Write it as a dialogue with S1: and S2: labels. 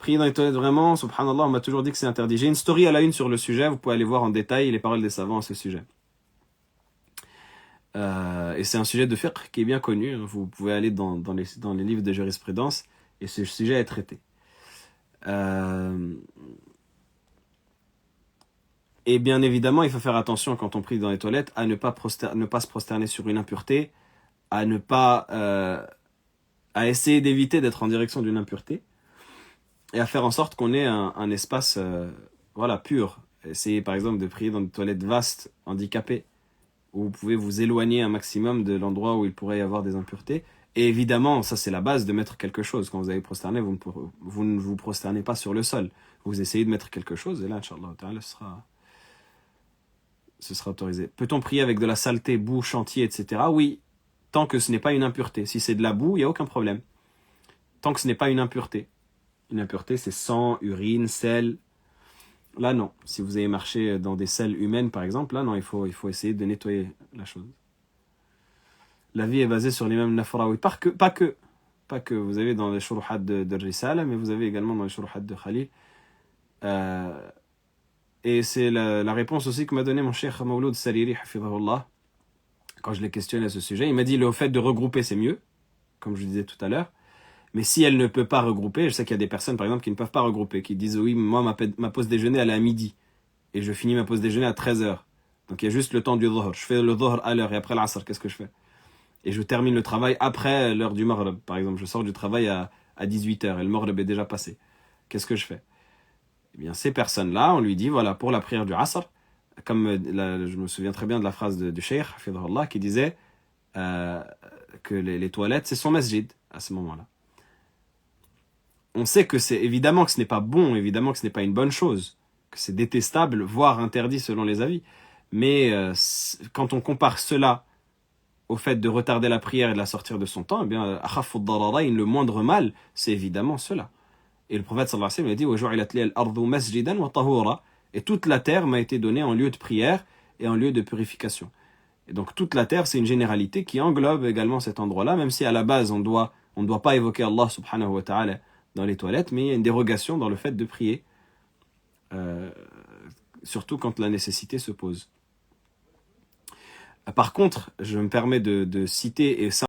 S1: Prier dans les toilettes, vraiment, subhanallah, on m'a toujours dit que c'est interdit. J'ai une story à la une sur le sujet, vous pouvez aller voir en détail les paroles des savants à ce sujet. Et c'est un sujet de fiqh qui est bien connu. Vous pouvez aller dans les livres de jurisprudence et ce sujet est traité. Et bien évidemment, il faut faire attention quand on prie dans les toilettes à ne pas se prosterner sur une impureté, à ne pas à essayer d'éviter d'être en direction d'une impureté et à faire en sorte qu'on ait un espace voilà, pur. Essayez par exemple de prier dans des toilettes vastes, handicapées, où vous pouvez vous éloigner un maximum de l'endroit où il pourrait y avoir des impuretés. Et évidemment, ça c'est la base de mettre quelque chose. Quand vous allez prosterner, vous ne vous prosternez pas sur le sol. Vous essayez de mettre quelque chose et là, Inch'Allah, ce sera autorisé. Peut-on prier avec de la saleté, boue, chantier, etc. Oui, tant que ce n'est pas une impureté. Si c'est de la boue, il n'y a aucun problème. Tant que ce n'est pas une impureté. Une impureté, c'est sang, urine, sel. Là, non. Si vous avez marché dans des selles humaines, par exemple, là, non, il faut essayer de nettoyer la chose. La vie est basée sur l'imam Nafraoui. Pas que. Vous avez dans les shuruhat de Risala, mais vous avez également dans les shuruhat de Khalil. Et c'est la réponse aussi que m'a donné mon cheikh Mawloud Sariri, hafidhahullah, quand je l'ai questionné à ce sujet. Il m'a dit le fait de regrouper, c'est mieux, comme je disais tout à l'heure. Mais si elle ne peut pas regrouper, je sais qu'il y a des personnes, par exemple, qui ne peuvent pas regrouper, qui disent oui, moi, ma pause déjeuner, elle est à midi. Et je finis ma pause déjeuner à 13h. Donc il y a juste le temps du dhuhr. Je fais le dhuhr à l'heure et après l'asr, qu'est-ce que je fais? Et je termine le travail après l'heure du maghrib. Par exemple, je sors du travail à 18h et le maghrib est déjà passé. Qu'est-ce que je fais? Eh bien, ces personnes-là, on lui dit, voilà, pour la prière du asr, comme je me souviens très bien de la phrase du cheikh, hafidhahullah, qui disait que les toilettes, c'est son masjid à ce moment-là. On sait que c'est évidemment que ce n'est pas bon, évidemment que ce n'est pas une bonne chose, que c'est détestable, voire interdit selon les avis. Mais quand on compare cela au fait de retarder la prière et de la sortir de son temps, eh bien, le moindre mal, c'est évidemment cela. Et le prophète sallallahu alayhi wa sallam a dit « al-ardu masjidan wa tahura » et toute la terre m'a été donnée en lieu de prière et en lieu de purification. Et donc toute la terre, c'est une généralité qui englobe également cet endroit-là, même si à la base on ne doit pas évoquer Allah subhanahu wa ta'ala dans les toilettes, mais il y a une dérogation dans le fait de prier, surtout quand la nécessité se pose. Par contre, je me permets de citer, et ça